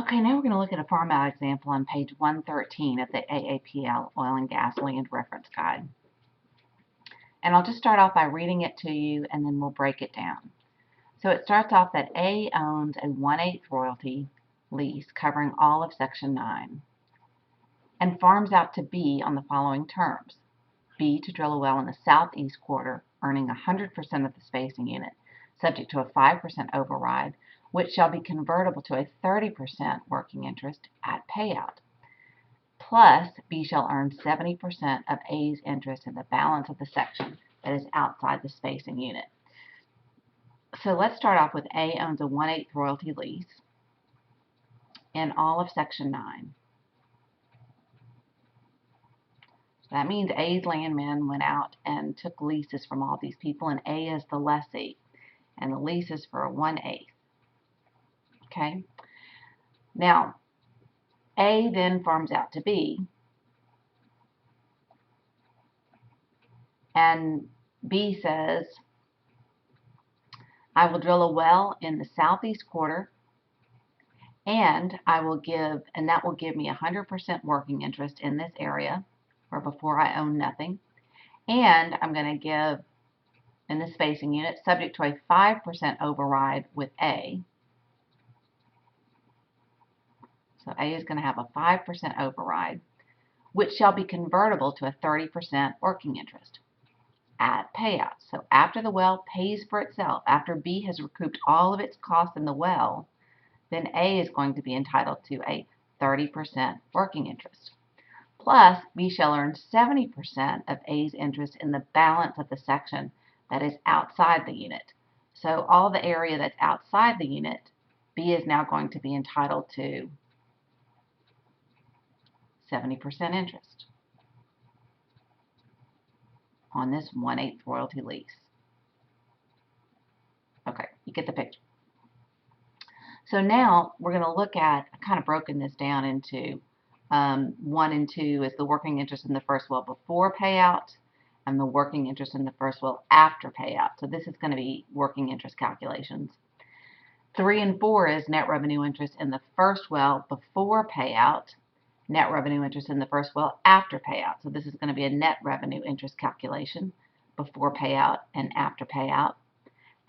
Okay, now we're going to look at a Farmout example on page 113 of the AAPL Oil and Gas Land Reference Guide. And I'll just start off by reading it to you, and then we'll break it down. So it starts off that A owns a 1/8 royalty lease covering all of Section 9 and farms out to B on the following terms. B to drill a well in the southeast quarter, earning 100% of the spacing unit, subject to a 5% override, which shall be convertible to a 30% working interest at payout. Plus, B shall earn 70% of A's interest in the balance of the section that is outside the spacing unit. So let's start off with A owns a 1/8 royalty lease in all of Section 9. That means A's landmen went out and took leases from all these people, and A is the lessee, and the lease is for 1/8. Okay? Now, A then farms out to B, and B says, I will drill a well in the southeast quarter, and that will give me 100% working interest in this area, where before I own nothing, and I'm going to give in the spacing unit subject to a 5% override with A. So A is going to have a 5% override, which shall be convertible to a 30% working interest at payout. So after the well pays for itself, after B has recouped all of its costs in the well, then A is going to be entitled to a 30% working interest. Plus, B shall earn 70% of A's interest in the balance of the section that is outside the unit. So all the area that's outside the unit, B is now going to be entitled to 70% interest on this 1/8 royalty lease. Okay, you get the picture. So now we're going to look at, I've kind of broken this down into 1 and 2 is the working interest in the first well before payout, and the working interest in the first well after payout. So this is going to be working interest calculations. 3 and 4 is net revenue interest in the first well before payout, net revenue interest in the first well after payout. So this is going to be a net revenue interest calculation before payout and after payout.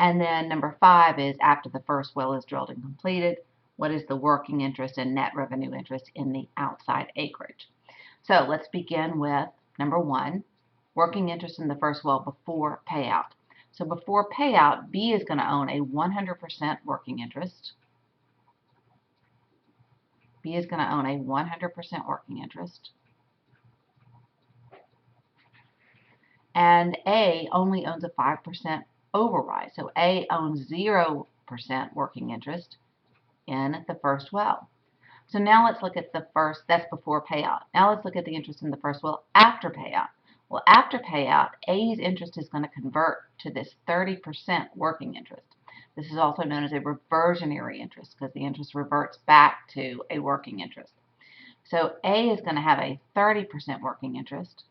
And then number 5 is after the first well is drilled and completed, what is the working interest and net revenue interest in the outside acreage. So let's begin with number 1, working interest in the first well before payout. So before payout, B is going to own a 100% working interest. B is going to own a 100% working interest. And A only owns a 5% override. So A owns 0% working interest in the first well. So now let's look at the first, that's before payout. Now let's look at the interest in the first well after payout. Well, after payout, A's interest is going to convert to this 30% working interest. This is also known as a reversionary interest because the interest reverts back to a working interest. So A is going to have a 30% working interest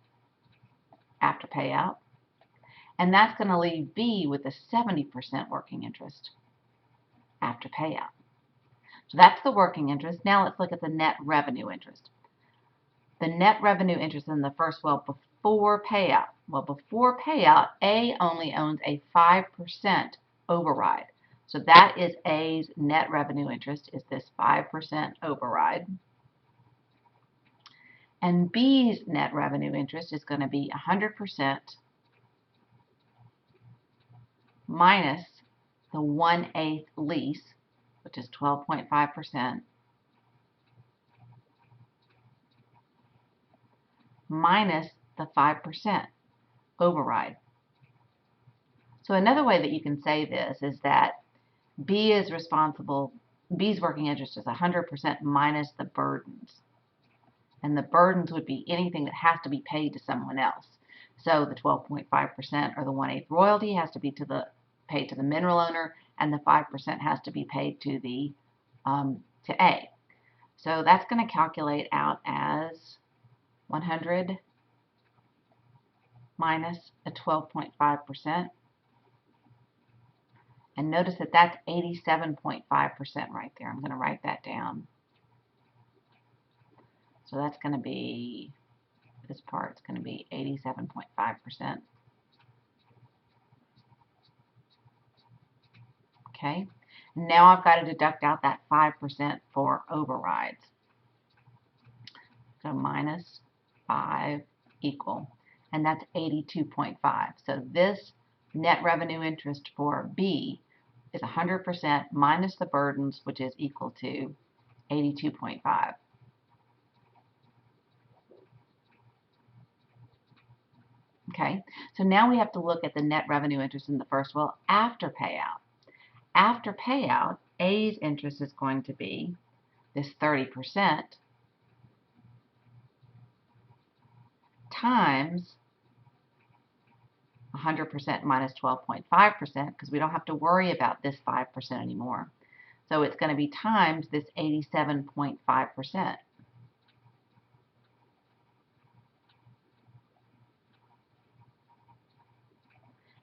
after payout, and that's going to leave B with a 70% working interest after payout. So that's the working interest. Now let's look at the net revenue interest. The net revenue interest in the first well before payout. Well, before payout, A only owns a 5% override. So that is A's net revenue interest, is this 5% override. And B's net revenue interest is going to be 100% minus the 1/8 lease, which is 12.5%, minus the 5% override. So another way that you can say this is that B is responsible, B's working interest is 100% minus the burdens. And the burdens would be anything that has to be paid to someone else. So the 12.5% or the 1/8 royalty has to be paid to the mineral owner, and the 5% has to be paid to the to A. So that's going to calculate out as 100 minus a 12.5%. And notice that that's 87.5% right there. I'm going to write that down. So that's going to be, this part's going to be 87.5%. Okay. Now I've got to deduct out that 5% for overrides. So minus 5 equal, and that's 82.5. So this net revenue interest for B is 100% minus the burdens, which is equal to 82.5. Okay, so now we have to look at the net revenue interest in the first well after payout. After payout, A's interest is going to be this 30% times 100% minus 12.5%, because we don't have to worry about this 5% anymore. So it's going to be times this 87.5%.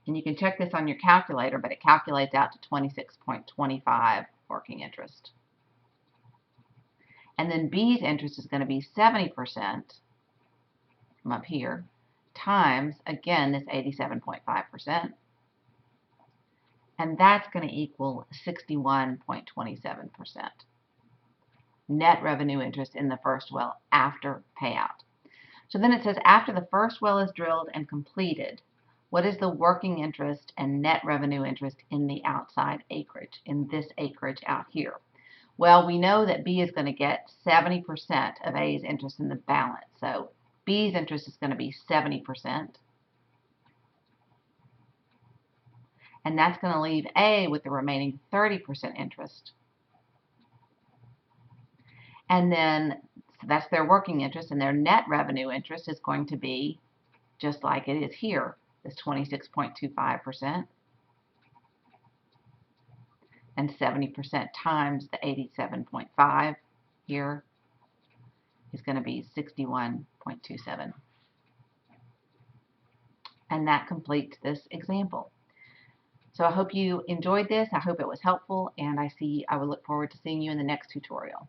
And you can check this on your calculator, but it calculates out to 26.25 working interest. And then B's interest is going to be 70% from up here times, again, this 87.5%. And that's going to equal 61.27%. Net revenue interest in the first well after payout. So then it says after the first well is drilled and completed, what is the working interest and net revenue interest in the outside acreage, in this acreage out here? Well, we know that B is going to get 70% of A's interest in the balance. So B's interest is going to be 70%. And that's going to leave A with the remaining 30% interest. And then, so that's their working interest, and their net revenue interest is going to be just like it is here, this 26.25%. And 70% times the 87.5 here is going to be 61.27. And that completes this example. So I hope you enjoyed this. I hope it was helpful, and I would look forward to seeing you in the next tutorial.